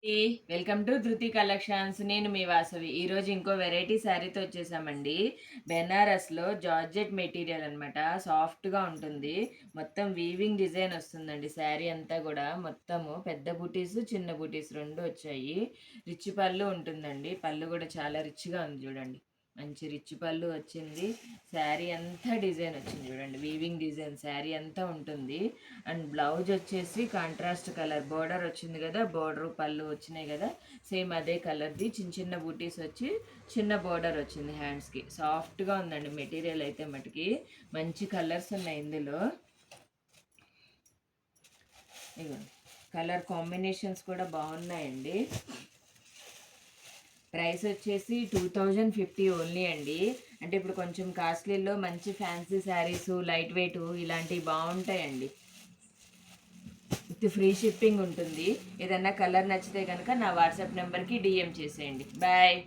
Welcome to ధృతి collections. నేను మీ వాసవి. ఈరోజు ఇంకో వెరైటీ శారీతో వచ్చేసామండి. బెనారస్లో జార్జెట్ మెటీరియల్ అనమాట. సాఫ్ట్గా ఉంటుంది. మొత్తం వీవింగ్ డిజైన్ వస్తుందండి. శారీ అంతా కూడా మొత్తము పెద్ద బూటీస్ చిన్న బూటీస్ రెండు వచ్చాయి. రిచ్ పళ్ళు ఉంటుందండి. పళ్ళు కూడా చాలా రిచ్గా ఉంది చూడండి. మంచి రిచ్ పళ్ళు వచ్చింది. శారీ అంతా డిజైన్ వచ్చింది చూడండి. వీవింగ్ డిజైన్ శారీ అంతా ఉంటుంది. అండ్ బ్లౌజ్ వచ్చేసి కాంట్రాస్ట్ కలర్ బోర్డర్ వచ్చింది కదా, బోర్డర్ పళ్ళు వచ్చినాయి కదా, సేమ్ అదే కలర్ది చిన్న చిన్న బూటీస్ వచ్చి చిన్న బోర్డర్ వచ్చింది హ్యాండ్స్కి. సాఫ్ట్గా ఉందండి మెటీరియల్ అయితే మటుకి. మంచి కలర్స్ ఉన్నాయి ఇందులో. ఇగో కలర్ కాంబినేషన్స్ కూడా బాగున్నాయండి. ప్రైస్ వచ్చేసి 2050 ఓన్లీ అండి. అంటే ఇప్పుడు కొంచెం కాస్ట్లీలో మంచి ఫ్యాన్సీ శారీస్ లైట్ వెయిట్ ఇలాంటివి బాగుంటాయండి. విత్ ఫ్రీ షిప్పింగ్ ఉంటుంది. ఏదన్నా కలర్ నచ్చితే కనుక నా వాట్సాప్ నెంబర్కి డిఎం చేసేయండి. బాయ్.